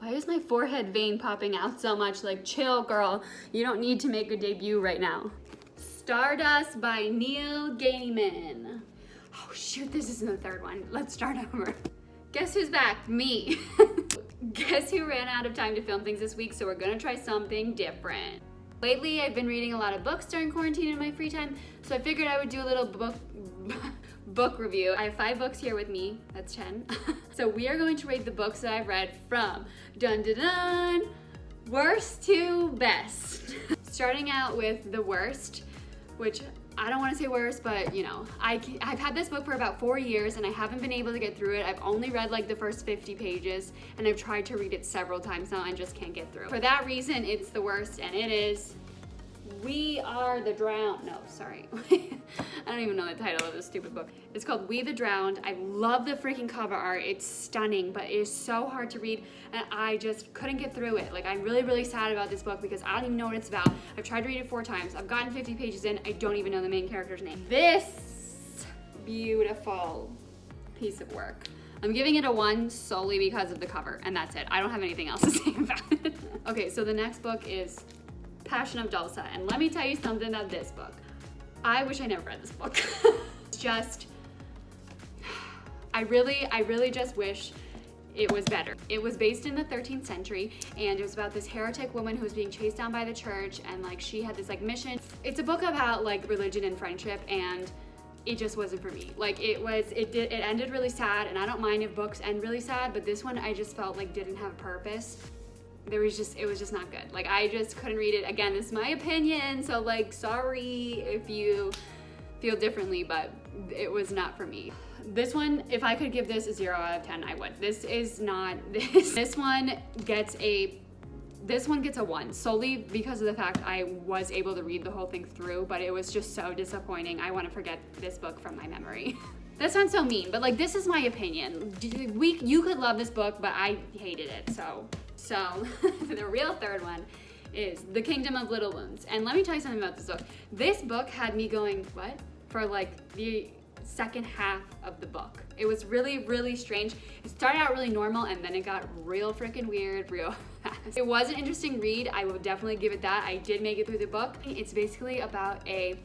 Why is my forehead vein popping out so much? Like, chill, girl. You don't need to make a debut right now. Stardust by Neil Gaiman. Oh shoot, this isn't the third one. Let's start over. Guess who's back? Me. Guess who ran out of time to film things this week, so we're gonna try something different. Lately, I've been reading a lot of books during quarantine in my free time, so I figured I would do a little book review. I have 5 books here with me, that's 10. So we are going to rate the books that I've read from dun dun dun, worst to best. Starting out with the worst, which I don't want to say worst, but you know, I've had this book for about 4 years and I haven't been able to get through it. I've only read like the first 50 pages and I've tried to read it several times now and just can't get through. For that reason, it's the worst, and it is We Are the Drowned. No, sorry. I don't even know the title of this stupid book. It's called We the Drowned. I love the freaking cover art. It's stunning, but it is so hard to read and I just couldn't get through it. Like, I'm really, really sad about this book because I don't even know what it's about. I've tried to read it 4 times. I've gotten 50 pages in. I don't even know the main character's name. This beautiful piece of work. I'm giving it a 1 solely because of the cover, and that's it. I don't have anything else to say about it. Okay, so the next book is Passion of Dolssa, and let me tell you something about this book. I wish I never read this book. It's just, I really just wish it was better. It was based in the 13th century, and it was about this heretic woman who was being chased down by the church, and like she had this like mission. It's a book about like religion and friendship, and it just wasn't for me. Like it ended really sad, and I don't mind if books end really sad, but this one I just felt like didn't have a purpose. It was just not good. Like, I just couldn't read it. Again, this is my opinion, so like, sorry if you feel differently, but it was not for me. This one, if I could give this a 0 out of 10, I would. This is not this. This one gets a 1 solely because of the fact I was able to read the whole thing through, but it was just so disappointing. I want to forget this book from my memory. That sounds so mean, but like, this is my opinion. You could love this book, but I hated it, so the real third one is The Kingdom of Little Wounds. And let me tell you something about this book. This book had me going, what? For like the second half of the book. It was really, really strange. It started out really normal and then it got real freaking weird real fast. It was an interesting read. I would definitely give it that. I did make it through the book. It's basically about a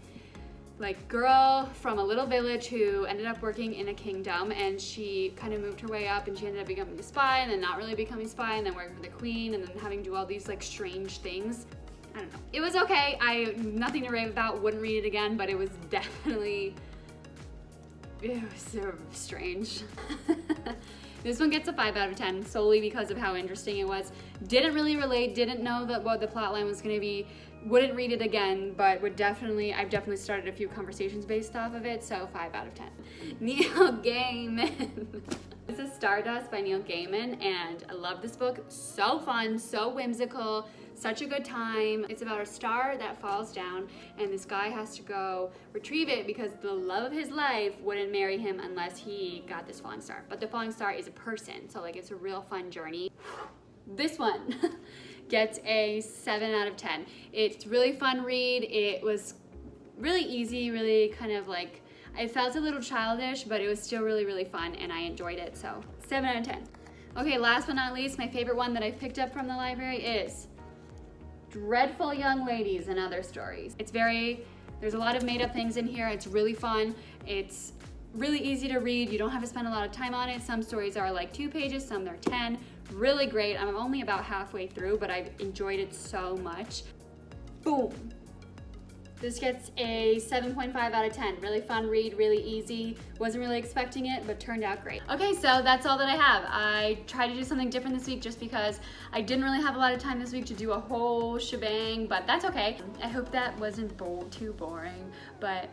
like girl from a little village who ended up working in a kingdom, and she kind of moved her way up and she ended up becoming a spy and then not really becoming a spy and then working for the queen and then having to do all these like strange things. I don't know. It was okay. Nothing to rave about, wouldn't read it again, but it was definitely, it was so strange. This one gets a 5 out of 10 solely because of how interesting it was. Didn't really relate, didn't know what the plot line was gonna be. Wouldn't read it again, but I've definitely started a few conversations based off of it, so 5 out of 10. Neil Gaiman. This is Stardust by Neil Gaiman, and I love this book. So fun, so whimsical, such a good time. It's about a star that falls down, and this guy has to go retrieve it because the love of his life wouldn't marry him unless he got this falling star. But the falling star is a person, so like it's a real fun journey. This one gets a 7 out of 10. It's really fun read. It was really easy, really kind of like, I felt a little childish, but it was still really, really fun and I enjoyed it, so 7 out of 10. Okay, last but not least, my favorite one that I picked up from the library is Dreadful Young Ladies and Other Stories. There's a lot of made up things in here. It's really fun. It's really easy to read. You don't have to spend a lot of time on it. Some stories are like 2 pages, some are 10. Really great. I'm only about halfway through, but I've enjoyed it so much. Boom. This gets a 7.5 out of 10. Really fun read, really easy. Wasn't really expecting it, but turned out great. Okay, so that's all that I have. I tried to do something different this week just because I didn't really have a lot of time this week to do a whole shebang, but that's okay. I hope that wasn't too boring, but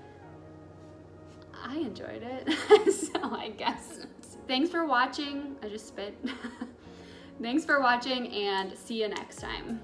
I enjoyed it, so I guess. Thanks for watching. I just spit. Thanks for watching and see you next time.